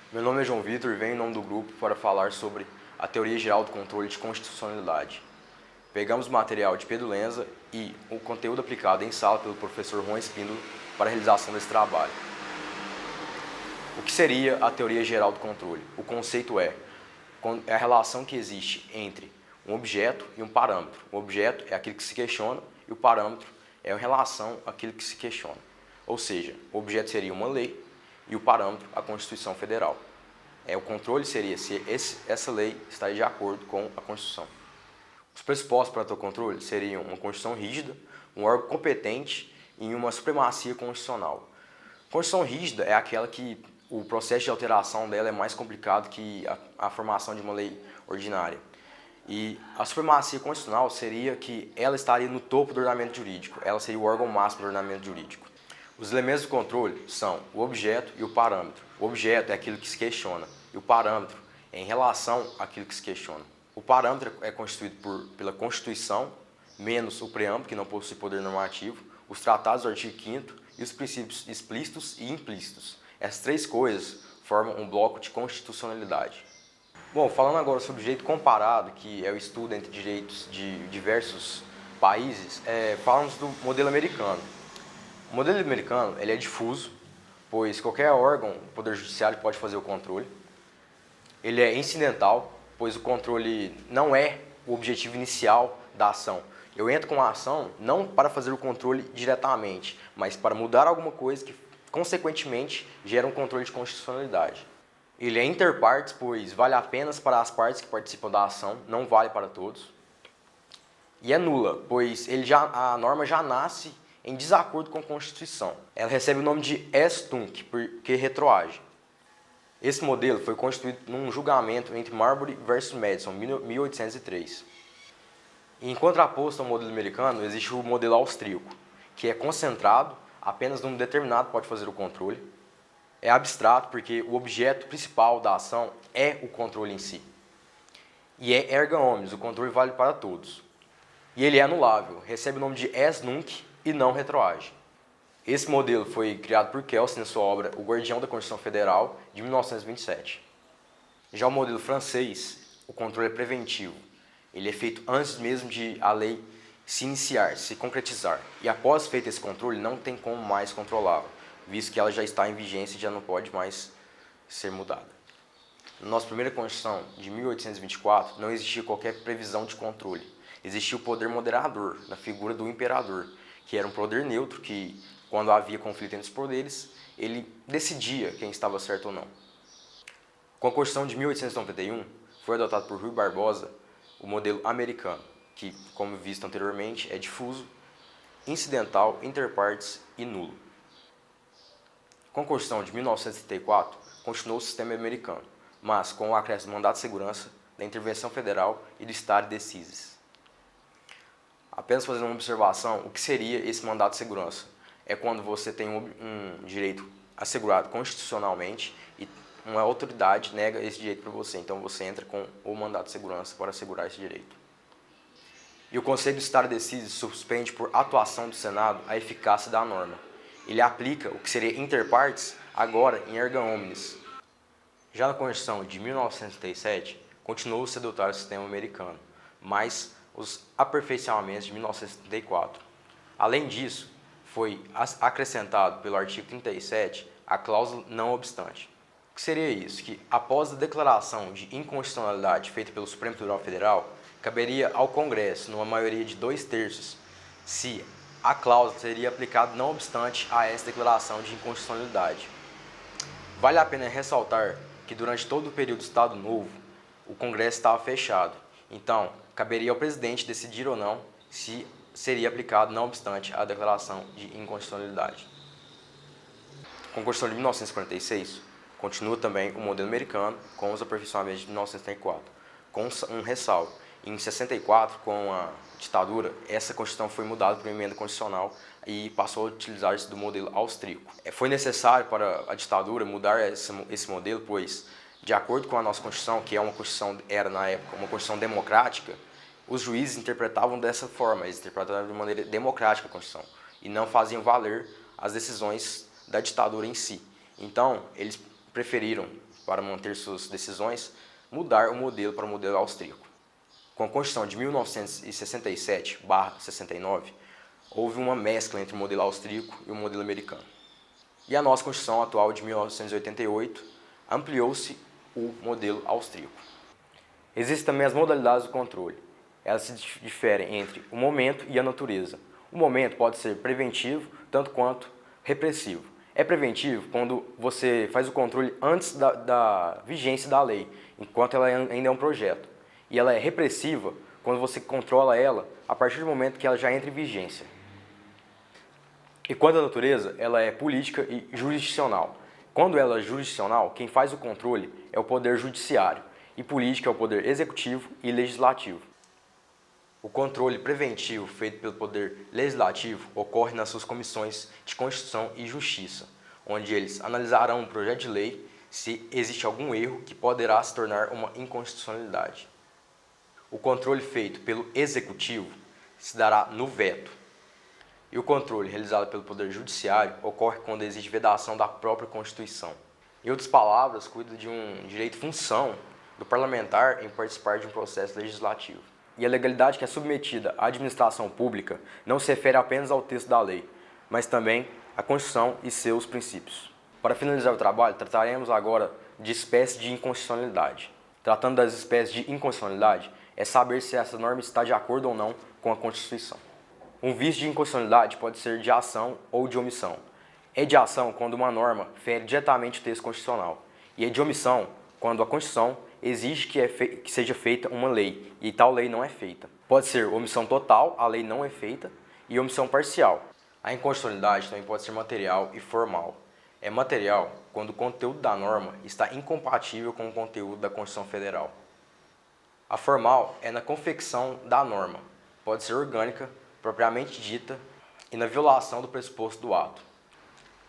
Meu nome é João Vitor e venho em nome do grupo para falar sobre a teoria geral do controle de constitucionalidade. Pegamos o material de Pedro Lenza e o conteúdo aplicado em sala pelo professor Juan Espíndola para a realização desse trabalho. O que seria a teoria geral do controle? O conceito é a relação que existe entre um objeto e um parâmetro. O objeto é aquilo que se questiona e o parâmetro é a relação àquilo que se questiona. Ou seja, o objeto seria uma lei e o parâmetro a Constituição Federal. O controle seria se essa lei está de acordo com a Constituição. Os pressupostos para o controle seriam uma Constituição rígida, um órgão competente e uma supremacia constitucional. Constituição rígida é aquela que o processo de alteração dela é mais complicado que a formação de uma lei ordinária. E a supremacia constitucional seria que ela estaria no topo do ordenamento jurídico, ela seria o órgão máximo do ordenamento jurídico. Os elementos do controle são o objeto e o parâmetro. O objeto é aquilo que se questiona e o parâmetro é em relação àquilo que se questiona. O parâmetro é constituído pela Constituição, menos o preâmbulo, que não possui poder normativo, os tratados do artigo 5º e os princípios explícitos e implícitos. Essas três coisas formam um bloco de constitucionalidade. Bom, falando agora sobre o direito comparado, que é o estudo entre direitos de diversos países, falamos do modelo americano. O modelo americano ele é difuso, pois qualquer órgão do Poder Judiciário pode fazer o controle. Ele é incidental, pois o controle não é o objetivo inicial da ação. Eu entro com a ação não para fazer o controle diretamente, mas para mudar alguma coisa que, consequentemente, gera um controle de constitucionalidade. Ele é interpartes, pois vale apenas para as partes que participam da ação, não vale para todos. E é nula, pois a norma já nasce em desacordo com a Constituição. Ela recebe o nome de est tunc, porque retroage. Esse modelo foi constituído num julgamento entre Marbury versus Madison, em 1803. Em contraposto ao modelo americano, existe o modelo austríaco, que é concentrado, apenas num determinado pode fazer o controle. É abstrato, porque o objeto principal da ação é o controle em si. E é erga omnes, o controle vale para todos. E ele é anulável, recebe o nome de est nunc e não retroage. Esse modelo foi criado por Kelsen na sua obra O Guardião da Constituição Federal, de 1927. Já o modelo francês, o controle é preventivo. Ele é feito antes mesmo de a lei se iniciar, se concretizar. E após feito esse controle, não tem como mais controlá-la, visto que ela já está em vigência e já não pode mais ser mudada. Na nossa primeira Constituição, de 1824, não existia qualquer previsão de controle. Existia o poder moderador, na figura do imperador, que era um poder neutro que, quando havia conflito entre os poderes, ele decidia quem estava certo ou não. Com a Constituição de 1891, foi adotado por Rui Barbosa o modelo americano, que, como visto anteriormente, é difuso, incidental, interpartes e nulo. Com a Constituição de 1934, continuou o sistema americano, mas com o acréscimo do mandato de segurança, da intervenção federal e do stare decisis. Apenas fazendo uma observação, o que seria esse mandato de segurança? É quando você tem um direito assegurado constitucionalmente e uma autoridade nega esse direito para você. Então você entra com o mandato de segurança para assegurar esse direito. E o conceito de stare decisis suspende por atuação do Senado a eficácia da norma. Ele aplica o que seria inter partes agora em erga omnes. Já na Constituição de 1937, continuou-se a adotar o sistema americano, mas os aperfeiçoamentos de 1974. Além disso, foi acrescentado pelo artigo 37 a cláusula não obstante. O que seria isso? Que após a declaração de inconstitucionalidade feita pelo Supremo Tribunal Federal, caberia ao Congresso, numa maioria de 2/3, se a cláusula seria aplicada não obstante a essa declaração de inconstitucionalidade. Vale a pena ressaltar que durante todo o período do Estado Novo, o Congresso estava fechado. Então, caberia ao presidente decidir ou não se seria aplicado não obstante a declaração de inconstitucionalidade. Com a Constituição de 1946, continua também o modelo americano com os aperfeiçoamentos de 1934, com um ressalvo. Em 64, com a ditadura, essa Constituição foi mudada por uma emenda constitucional e passou a utilizar-se do modelo austríaco. Foi necessário para a ditadura mudar esse modelo, pois, de acordo com a nossa Constituição, que é uma Constituição, era na época uma Constituição democrática, os juízes interpretavam dessa forma, eles interpretavam de maneira democrática a Constituição e não faziam valer as decisões da ditadura em si. Então, eles preferiram para manter suas decisões, mudar o modelo para o modelo austríaco. Com a Constituição de 1967/69, houve uma mescla entre o modelo austríaco e o modelo americano. E a nossa Constituição atual de 1988 ampliou-se o modelo austríaco. Existem também as modalidades do controle. Elas se diferem entre o momento e a natureza. O momento pode ser preventivo, tanto quanto repressivo. É preventivo quando você faz o controle antes da vigência da lei, enquanto ela ainda é um projeto. E ela é repressiva quando você controla ela a partir do momento que ela já entra em vigência. E quanto à natureza, ela é política e jurisdicional. Quando ela é jurisdicional, quem faz o controle é o poder judiciário, e política é o poder executivo e legislativo. O controle preventivo feito pelo Poder Legislativo ocorre nas suas comissões de Constituição e Justiça, onde eles analisarão um projeto de lei se existe algum erro que poderá se tornar uma inconstitucionalidade. O controle feito pelo Executivo se dará no veto. E o controle realizado pelo Poder Judiciário ocorre quando existe vedação da própria Constituição. Em outras palavras, cuida de um direito-função do parlamentar em participar de um processo legislativo. E a legalidade que é submetida à administração pública não se refere apenas ao texto da lei, mas também à Constituição e seus princípios. Para finalizar o trabalho, trataremos agora de espécies de inconstitucionalidade. Tratando das espécies de inconstitucionalidade, é saber se essa norma está de acordo ou não com a Constituição. Um vício de inconstitucionalidade pode ser de ação ou de omissão. É de ação quando uma norma fere diretamente o texto constitucional, e é de omissão quando a Constituição exige que seja feita uma lei, e tal lei não é feita. Pode ser omissão total, a lei não é feita, e omissão parcial. A inconstitucionalidade também pode ser material e formal. É material quando o conteúdo da norma está incompatível com o conteúdo da Constituição Federal. A formal é na confecção da norma. Pode ser orgânica, propriamente dita, e na violação do pressuposto do ato.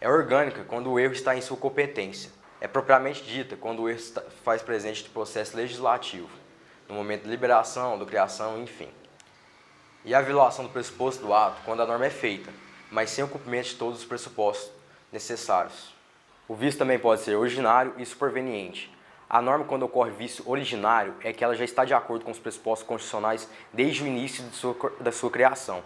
É orgânica quando o erro está em sua competência. É propriamente dita quando o erro faz presente no processo legislativo, no momento de liberação, de criação, enfim. E a violação do pressuposto do ato quando a norma é feita, mas sem o cumprimento de todos os pressupostos necessários. O vício também pode ser originário e superveniente. A norma, quando ocorre vício originário, é que ela já está de acordo com os pressupostos constitucionais desde o início da sua criação.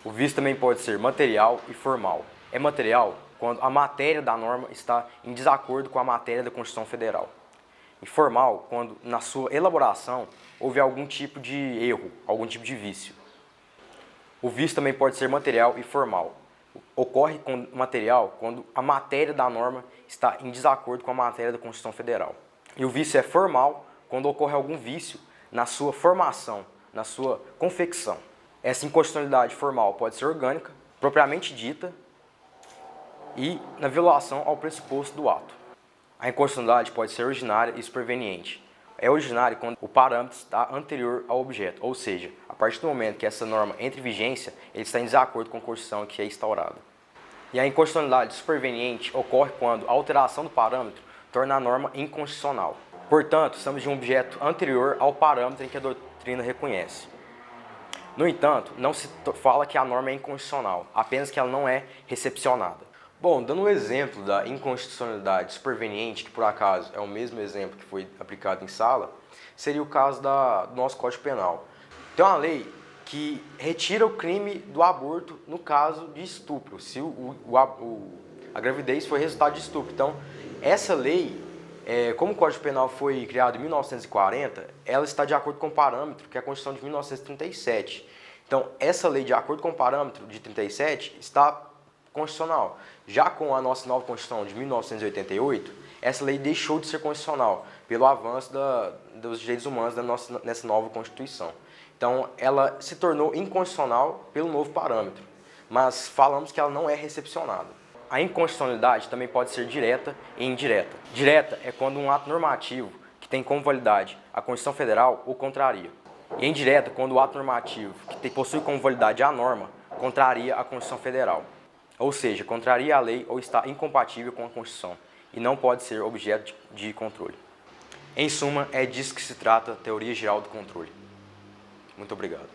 O vício também pode ser material e formal. É material quando a matéria da norma está em desacordo com a matéria da Constituição Federal. E formal, quando na sua elaboração houve algum tipo de erro, algum tipo de vício. O vício também pode ser material e formal. Ocorre com material quando a matéria da norma está em desacordo com a matéria da Constituição Federal. E o vício é formal quando ocorre algum vício na sua formação, na sua confecção. Essa inconstitucionalidade formal pode ser orgânica, propriamente dita, e na violação ao pressuposto do ato. A inconstitucionalidade pode ser originária e superveniente. É originária quando o parâmetro está anterior ao objeto, ou seja, a partir do momento que essa norma entra em vigência, ele está em desacordo com a Constituição que é instaurada. E a inconstitucionalidade superveniente ocorre quando a alteração do parâmetro torna a norma inconstitucional. Portanto, estamos de um objeto anterior ao parâmetro em que a doutrina reconhece. No entanto, não se fala que a norma é inconstitucional, apenas que ela não é recepcionada. Bom, dando um exemplo da inconstitucionalidade superveniente, que por acaso é o mesmo exemplo que foi aplicado em sala, seria o caso do nosso Código Penal. Tem uma lei que retira o crime do aborto no caso de estupro, se a gravidez foi resultado de estupro. Então, essa lei, como o Código Penal foi criado em 1940, ela está de acordo com o parâmetro, que é a Constituição de 1937. Então, essa lei, de acordo com o parâmetro de 37, está constitucional. Já com a nossa nova Constituição de 1988, essa lei deixou de ser constitucional pelo avanço dos direitos humanos nessa nova Constituição. Então, ela se tornou inconstitucional pelo novo parâmetro, mas falamos que ela não é recepcionada. A inconstitucionalidade também pode ser direta e indireta. Direta é quando um ato normativo que tem como validade a Constituição Federal o contraria. E indireta quando o ato normativo que possui como validade a norma contraria a Constituição Federal. Ou seja, contraria a lei ou está incompatível com a Constituição e não pode ser objeto de controle. Em suma, é disso que se trata a teoria geral do controle. Muito obrigado.